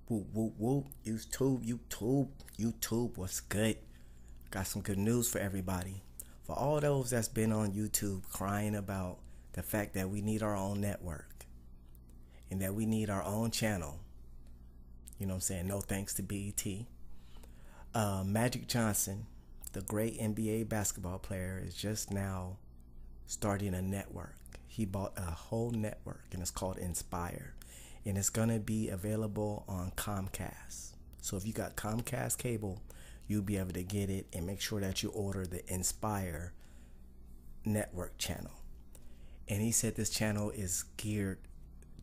Whoop, whoop, whoop. YouTube, what's good? Got some good news for everybody. For all those that's been on YouTube crying about the fact that we need our own network and that we need our own channel. You know what I'm saying? No thanks to BET. Magic Johnson, the great NBA basketball player, is just now starting a network. He bought a whole network and it's called Inspire. And it's going to be available on Comcast. So if you got Comcast cable, you'll be able to get it, and make sure that you order the Inspire network channel. And he said this channel is geared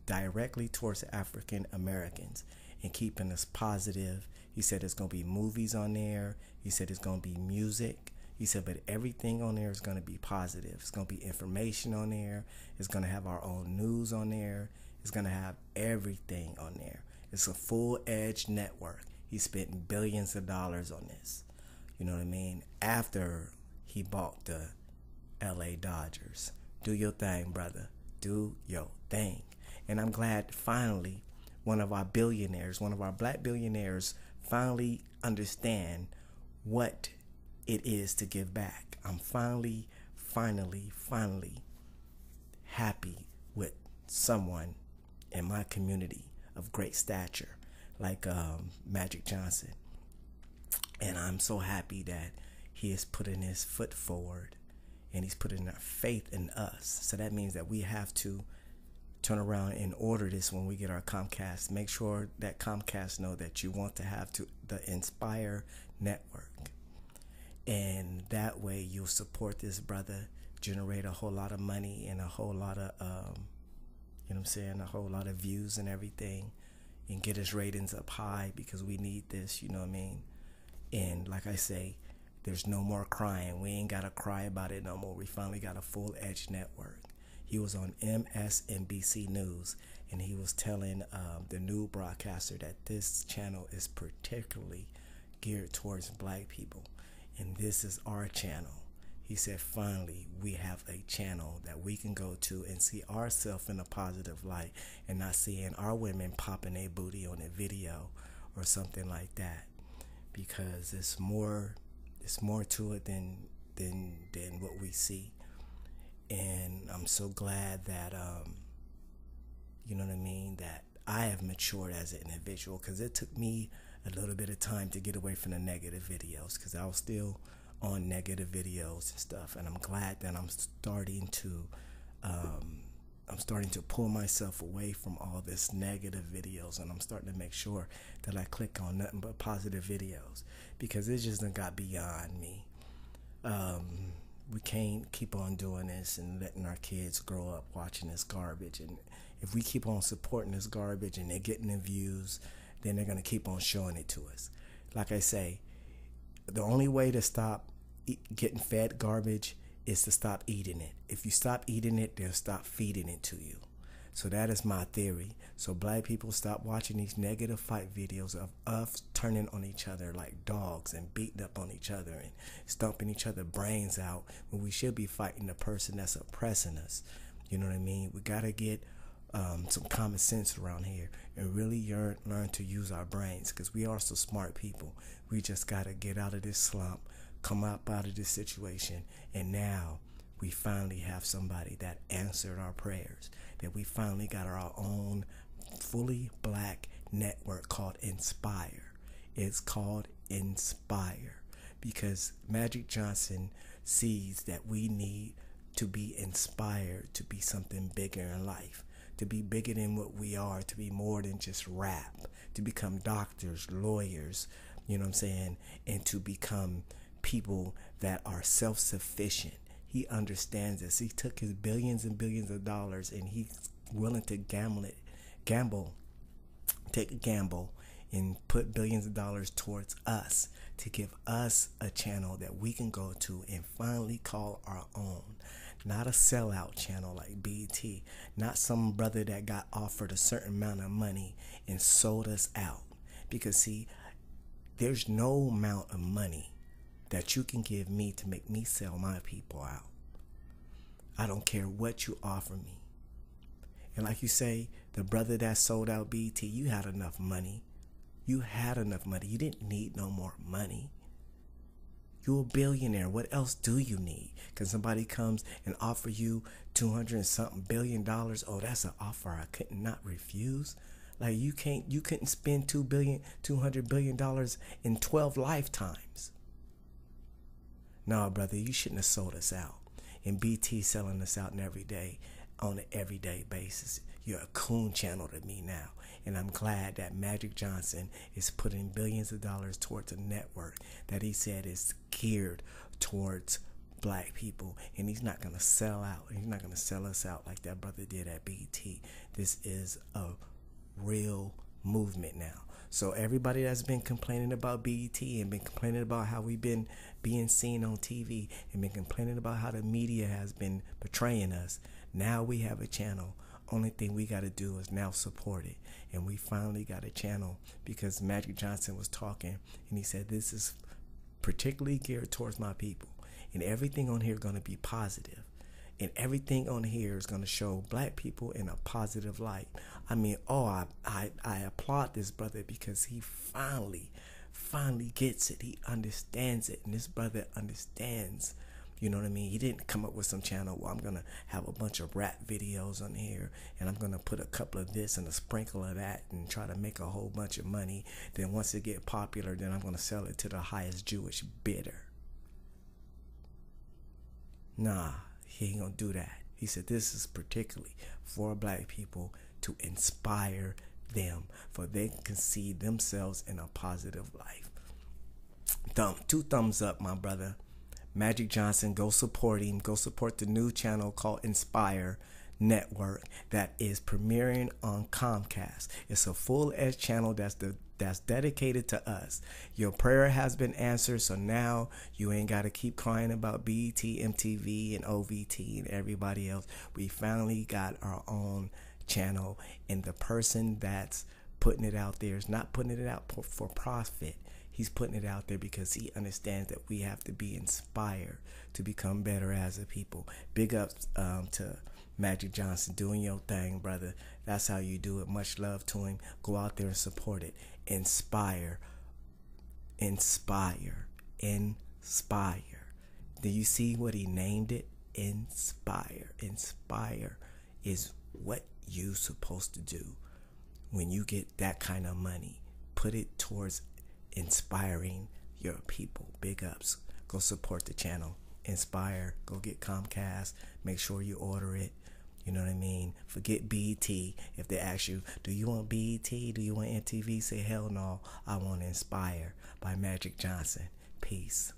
directly towards African Americans and keeping us positive. He said there's going to be movies on there. He said it's going to be music. He said, but everything on there is going to be positive. It's going to be information on there. It's going to have our own news on there. It's going to have everything on there. It's a full-edged network. He spent billions of dollars on this. You know what I mean? After he bought the LA Dodgers. Do your thing, brother. Do your thing. And I'm glad finally one of our billionaires, one of our black billionaires, finally understand what it is to give back. I'm finally happy with someone in my community of great stature like Magic Johnson. And I'm so happy that he is putting his foot forward and he's putting faith in us. So that means that we have to turn around and order this when we get our Comcast. Make sure that Comcast know that you want to have the Inspire network. And that way you'll support this brother, generate a whole lot of money and a whole lot of, you know what I'm saying, a whole lot of views and everything, and get his ratings up high, because we need this, you know what I mean? And like I say, there's no more crying. We ain't got to cry about it no more. We finally got a full-edged network. He was on MSNBC News, and he was telling the new broadcaster that this channel is particularly geared towards black people, and this is our channel. He said, finally, we have a channel that we can go to and see ourselves in a positive light, and not seeing our women popping a booty on a video or something like that, because it's more to it than what we see. And I'm so glad that you know what I mean, that I have matured as an individual, because it took me a little bit of time to get away from the negative videos, because I was still on negative videos and stuff. And I'm glad that I'm starting to pull myself away from all this negative videos, and I'm starting to make sure that I click on nothing but positive videos, because it just done got beyond me. We can't keep on doing this and letting our kids grow up watching this garbage. And if we keep on supporting this garbage and they're getting the views, then they're going to keep on showing it to us. Like I say, the only way to stop getting fed garbage is to stop eating it. If you stop eating it, they'll stop feeding it to you. So that is my theory. So black people, stop watching these negative fight videos of us turning on each other like dogs and beating up on each other and stomping each other's brains out, when we should be fighting the person that's oppressing us. You know what I mean? We got to get some common sense around here and really learn to use our brains, because we are so smart people. We just got to get out of this slump, come up out of this situation, and now we finally have somebody that answered our prayers, that we finally got our own fully black network called Inspire. It's called Inspire because Magic Johnson sees that we need to be inspired to be something bigger in life, to be bigger than what we are, to be more than just rap, to become doctors, lawyers, you know what I'm saying, and to become people that are self-sufficient. He understands this. He took his billions and billions of dollars, and he's willing to take a gamble and put billions of dollars towards us, to give us a channel that we can go to and finally call our own. Not a sellout channel like BET, not some brother that got offered a certain amount of money and sold us out. Because see, there's no amount of money that you can give me to make me sell my people out. I don't care what you offer me. And like you say, the brother that sold out BET, you had enough money You had enough money. You didn't need no more money. You're a billionaire. What else do you need? Can somebody comes and offer you 200 and something $billion? Oh, that's an offer I could not refuse. Like you couldn't spend $200 billion in 12 lifetimes. No, brother, you shouldn't have sold us out. And BT selling us out every day on an everyday basis. You're a coon channel to me now. And I'm glad that Magic Johnson is putting billions of dollars towards a network that he said is geared towards black people. And he's not going to sell out. He's not going to sell us out like that brother did at BT. This is a real movement now. So everybody that's been complaining about BET and been complaining about how we've been being seen on TV and been complaining about how the media has been betraying us, now we have a channel. Only thing we got to do is now support it. And we finally got a channel because Magic Johnson was talking and he said this is particularly geared towards my people. And everything on here is going to be positive. And everything on here is going to show black people in a positive light. I mean, I applaud this brother because he finally gets it. He understands it. And this brother understands, you know what I mean? He didn't come up with some channel where I'm going to have a bunch of rap videos on here and I'm going to put a couple of this and a sprinkle of that and try to make a whole bunch of money. Then once it get popular, then I'm going to sell it to the highest Jewish bidder. Nah. He ain't gonna do that. He said this is particularly for black people to inspire them, for they can see themselves in a positive life. Two thumbs up, my brother. Magic Johnson, go support him. Go support the new channel called Inspire Network that is premiering on Comcast. It's a full-edged channel that's dedicated to us. Your prayer has been answered, so now you ain't got to keep crying about BET, MTV, and OVT and everybody else. We finally got our own channel, and the person that's putting it out there is not putting it out for profit. He's putting it out there because he understands that we have to be inspired to become better as a people. Big ups to Magic Johnson, doing your thing, brother. That's how you do it. Much love to him. Go out there and support it. Inspire. Inspire. Inspire. Do you see what he named it? Inspire. Inspire is what you're supposed to do when you get that kind of money. Put it towards inspiring your people. Big ups. Go support the channel. Inspire. Go get Comcast. Make sure you order it. You know what I mean? Forget BET. If they ask you, do you want BET? Do you want MTV? Say, hell no. I want Inspire by Magic Johnson. Peace.